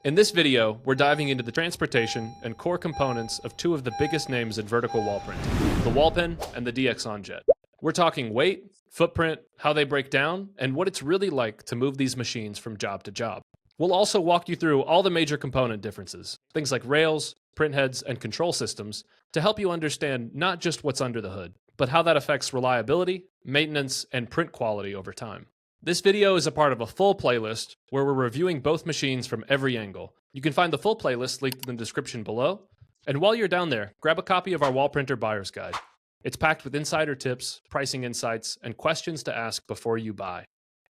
In this video, we're diving into the transportation and core components of two of the biggest names in vertical wall printing, the wallPen and the DXonJet. We're talking weight, footprint, how they break down, and what it's really like to move these machines from job to job. We'll also walk you through all the major component differences, things like rails, print heads, and control systems, to help you understand not just what's under the hood, but how that affects reliability, maintenance, and print quality over time. This video is a part of a full playlist where we're reviewing both machines from every angle. You can find the full playlist linked in the description below. And while you're down there, grab a copy of our Wall Printer Buyer's Guide. It's packed with insider tips, pricing insights, and questions to ask before you buy.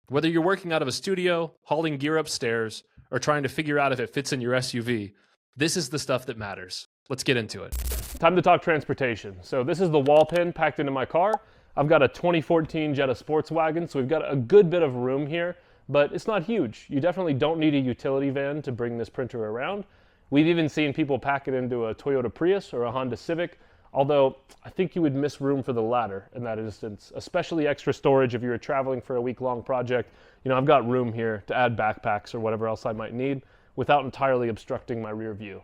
Whether you're working out of a studio, hauling gear upstairs, or trying to figure out if it fits in your SUV, this is the stuff that matters. Let's get into it. Time to talk transportation. So this is the wallPen packed into my car. I've got a 2014 Jetta sports wagon, so we've got a good bit of room here, but it's not huge. You definitely don't need a utility van to bring this printer around. We've even seen people pack it into a Toyota Prius or a Honda Civic, although I think you would miss room for the latter in that instance, especially extra storage if you're traveling for a week-long project. You know, I've got room here to add backpacks or whatever else I might need without entirely obstructing my rear view.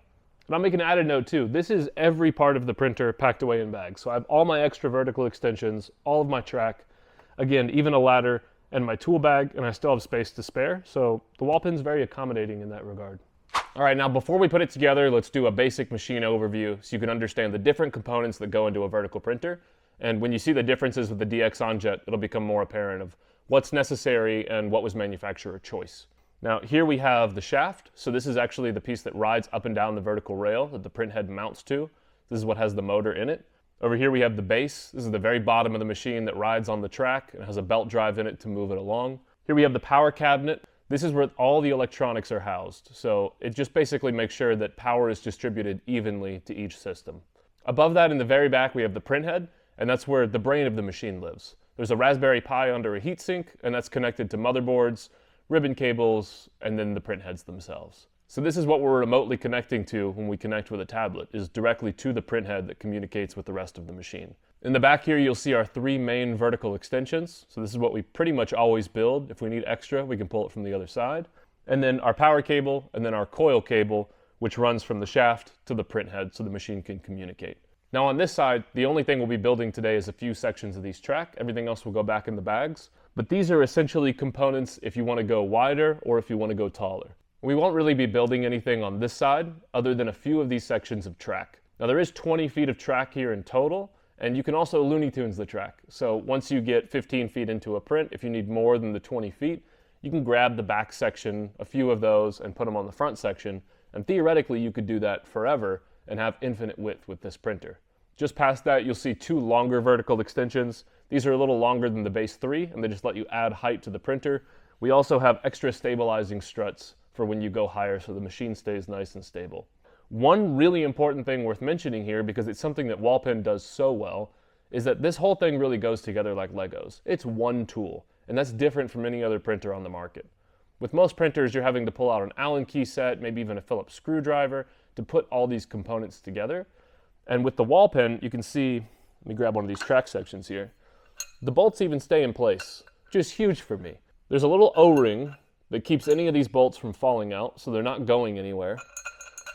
And I'll make an added note too. This is every part of the printer packed away in bags. So I have all my extra vertical extensions, all of my track, again, even a ladder and my tool bag, and I still have space to spare. So the wallPen's very accommodating in that regard. All right, now before we put it together, let's do a basic machine overview so you can understand the different components that go into a vertical printer. And when you see the differences with the DXonJet, it'll become more apparent of what's necessary and what was manufacturer choice. Now here we have the shaft. So this is actually the piece that rides up and down the vertical rail that the print head mounts to. This is what has the motor in it. Over here we have the base. This is the very bottom of the machine that rides on the track and has a belt drive in it to move it along. Here we have the power cabinet. This is where all the electronics are housed. So it just basically makes sure that power is distributed evenly to each system. Above that in the very back we have the print head, and that's where the brain of the machine lives. There's a Raspberry Pi under a heatsink, and that's connected to motherboards, ribbon cables, and then the print heads themselves. So this is what we're remotely connecting to when we connect with a tablet, is directly to the print head that communicates with the rest of the machine. In the back here, you'll see our three main vertical extensions. So this is what we pretty much always build. If we need extra, we can pull it from the other side. And then our power cable, and then our coil cable, which runs from the shaft to the print head so the machine can communicate. Now on this side, the only thing we'll be building today is a few sections of these track. Everything else will go back in the bags. But these are essentially components if you want to go wider or if you want to go taller. We won't really be building anything on this side other than a few of these sections of track. Now there is 20 feet of track here in total, and you can also Looney Tunes the track. So once you get 15 feet into a print, if you need more than the 20 feet, you can grab the back section, a few of those, and put them on the front section. And theoretically, you could do that forever and have infinite width with this printer. Just past that, you'll see two longer vertical extensions. These are a little longer than the base 3, and they just let you add height to the printer. We also have extra stabilizing struts for when you go higher so the machine stays nice and stable. One really important thing worth mentioning here, because it's something that wallPen does so well, is that this whole thing really goes together like Legos. It's one tool, and that's different from any other printer on the market. With most printers, you're having to pull out an Allen key set, maybe even a Phillips screwdriver to put all these components together. And with the wallPen, you can see, let me grab one of these track sections here. The bolts even stay in place, which is huge for me. There's a little O-ring that keeps any of these bolts from falling out, so they're not going anywhere.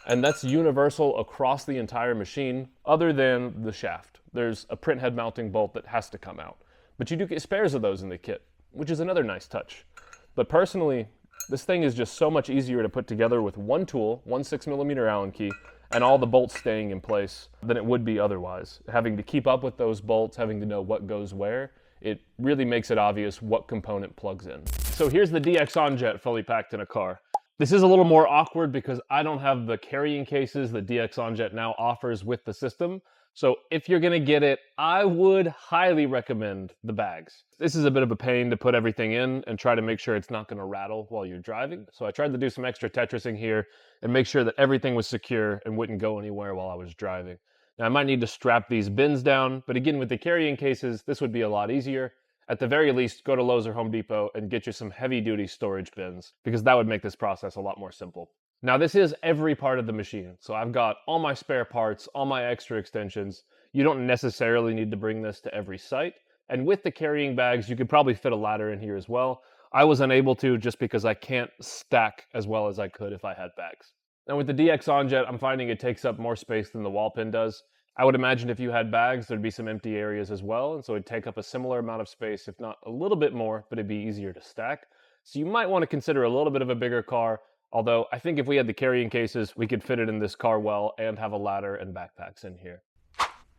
And that's universal across the entire machine, other than the shaft. There's a print head mounting bolt that has to come out. But you do get spares of those in the kit, which is another nice touch. But personally, this thing is just so much easier to put together with one tool, one 6mm Allen key, and all the bolts staying in place than it would be otherwise. Having to keep up with those bolts, having to know what goes where, it really makes it obvious what component plugs in. So here's the DXonJet fully packed in a car. This is a little more awkward because I don't have the carrying cases that DXonJet now offers with the system. So if you're gonna get it, I would highly recommend the bags. This is a bit of a pain to put everything in and try to make sure it's not gonna rattle while you're driving. So I tried to do some extra Tetrising here and make sure that everything was secure and wouldn't go anywhere while I was driving. Now I might need to strap these bins down, but again, with the carrying cases, this would be a lot easier. At the very least, go to Lowe's or Home Depot and get you some heavy-duty storage bins, because that would make this process a lot more simple. Now this is every part of the machine. So I've got all my spare parts, all my extra extensions. You don't necessarily need to bring this to every site. And with the carrying bags, you could probably fit a ladder in here as well. I was unable to just because I can't stack as well as I could if I had bags. Now with the DXonJet, I'm finding it takes up more space than the wallPen does. I would imagine if you had bags, there'd be some empty areas as well, and so it'd take up a similar amount of space, if not a little bit more, but it'd be easier to stack. So you might want to consider a little bit of a bigger car, although I think if we had the carrying cases, we could fit it in this car well and have a ladder and backpacks in here.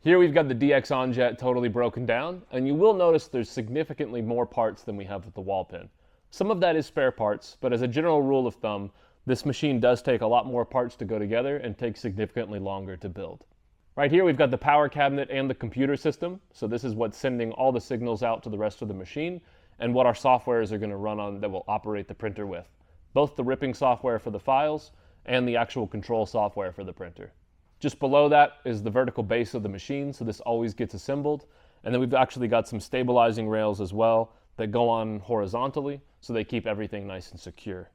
Here we've got the DXonJet totally broken down, and you will notice there's significantly more parts than we have with the wallPen. Some of that is spare parts, but as a general rule of thumb, this machine does take a lot more parts to go together and takes significantly longer to build. Right here we've got the power cabinet and the computer system, so this is what's sending all the signals out to the rest of the machine, and what our softwares are going to run on that will operate the printer with. Both the ripping software for the files and the actual control software for the printer. Just below that is the vertical base of the machine, so this always gets assembled. And then we've actually got some stabilizing rails as well that go on horizontally, so they keep everything nice and secure.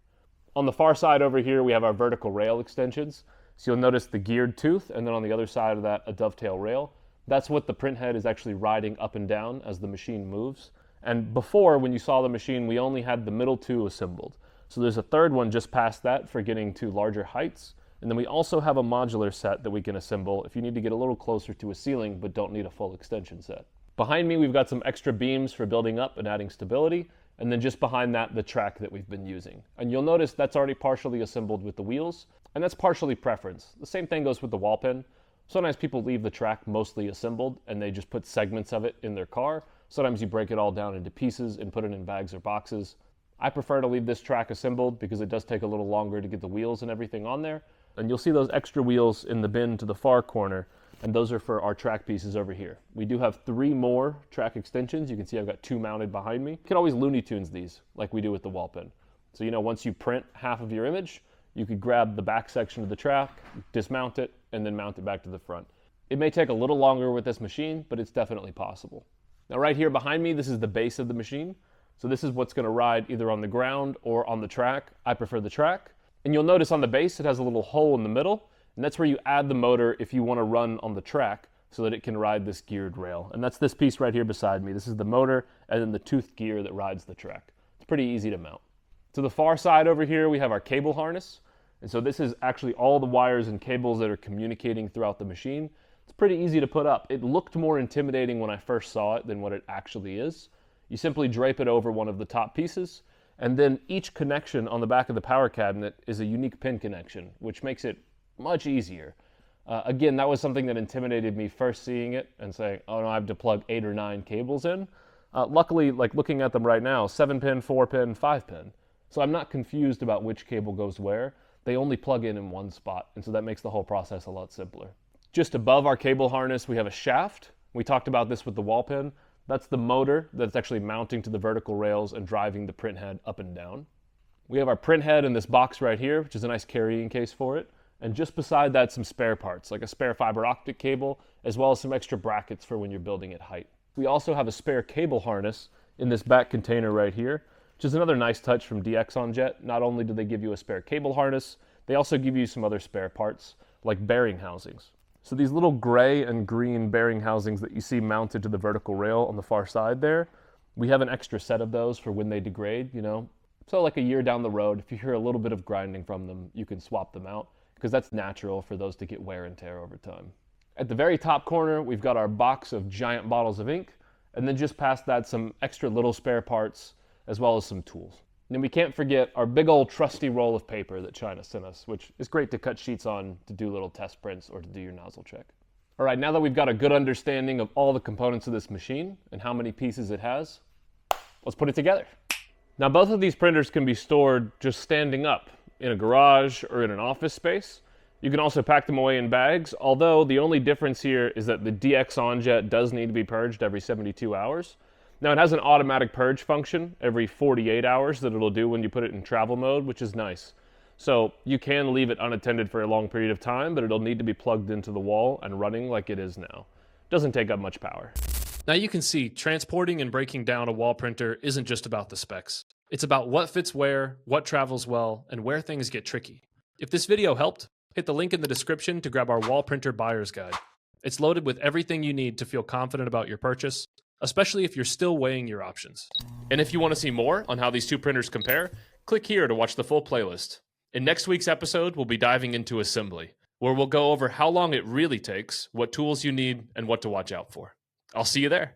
On the far side over here, we have our vertical rail extensions. So you'll notice the geared tooth, and then on the other side of that, a dovetail rail. That's what the print head is actually riding up and down as the machine moves. And before, when you saw the machine, we only had the middle two assembled. So there's a third one just past that for getting to larger heights. And then we also have a modular set that we can assemble if you need to get a little closer to a ceiling but don't need a full extension set. Behind me, we've got some extra beams for building up and adding stability. And then just behind that, the track that we've been using. And you'll notice that's already partially assembled with the wheels, and that's partially preference. The same thing goes with the wallPen. Sometimes people leave the track mostly assembled and they just put segments of it in their car. Sometimes you break it all down into pieces and put it in bags or boxes. I prefer to leave this track assembled because it does take a little longer to get the wheels and everything on there. And you'll see those extra wheels in the bin to the far corner, and those are for our track pieces over here. We do have 3 more track extensions. You can see I've got 2 mounted behind me. You can always Looney Tunes these like we do with the wallPen. So once you print half of your image, you could grab the back section of the track, dismount it, and then mount it back to the front. It may take a little longer with this machine, but it's definitely possible. Now right here behind me, this is the base of the machine. So this is what's going to ride either on the ground or on the track. I prefer the track. And you'll notice on the base it has a little hole in the middle, and that's where you add the motor if you want to run on the track so that it can ride this geared rail. And that's this piece right here beside me. This is the motor and then the toothed gear that rides the track. It's pretty easy to mount. To the far side over here we have our cable harness. And so this is actually all the wires and cables that are communicating throughout the machine. It's pretty easy to put up. It looked more intimidating when I first saw it than what it actually is. You simply drape it over one of the top pieces, and then each connection on the back of the power cabinet is a unique pin connection, which makes it much easier. Again, that was something that intimidated me first seeing it and saying, oh no, I have to plug 8 or 9 cables in. Luckily, like looking at them right now, 7-pin, 4-pin, 5-pin. So I'm not confused about which cable goes where. They only plug in one spot, and so that makes the whole process a lot simpler. Just above our cable harness, we have a shaft. We talked about this with the wallPen. That's the motor that's actually mounting to the vertical rails and driving the print head up and down. We have our print head in this box right here, which is a nice carrying case for it. And just beside that, some spare parts, like a spare fiber optic cable, as well as some extra brackets for when you're building at height. We also have a spare cable harness in this back container right here, which is another nice touch from DXonJet. Not only do they give you a spare cable harness, they also give you some other spare parts, like bearing housings. So these little gray and green bearing housings that you see mounted to the vertical rail on the far side there, we have an extra set of those for when they degrade, So like a year down the road, if you hear a little bit of grinding from them, you can swap them out, because that's natural for those to get wear and tear over time. At the very top corner, we've got our box of giant bottles of ink, and then just past that, some extra little spare parts, as well as some tools. And then we can't forget our big old trusty roll of paper that China sent us, which is great to cut sheets on to do little test prints or to do your nozzle check. All right, now that we've got a good understanding of all the components of this machine and how many pieces it has, let's put it together. Now both of these printers can be stored just standing up in a garage or in an office space. You can also pack them away in bags, although the only difference here is that the DXonJet does need to be purged every 72 hours. Now it has an automatic purge function every 48 hours that it'll do when you put it in travel mode, which is nice. So you can leave it unattended for a long period of time, but it'll need to be plugged into the wall and running like it is now. Doesn't take up much power. Now you can see transporting and breaking down a wall printer isn't just about the specs. It's about what fits where, what travels well, and where things get tricky. If this video helped, hit the link in the description to grab our wall printer buyer's guide. It's loaded with everything you need to feel confident about your purchase, especially if you're still weighing your options. And if you want to see more on how these two printers compare, click here to watch the full playlist. In next week's episode, we'll be diving into assembly, where we'll go over how long it really takes, what tools you need, and what to watch out for. I'll see you there.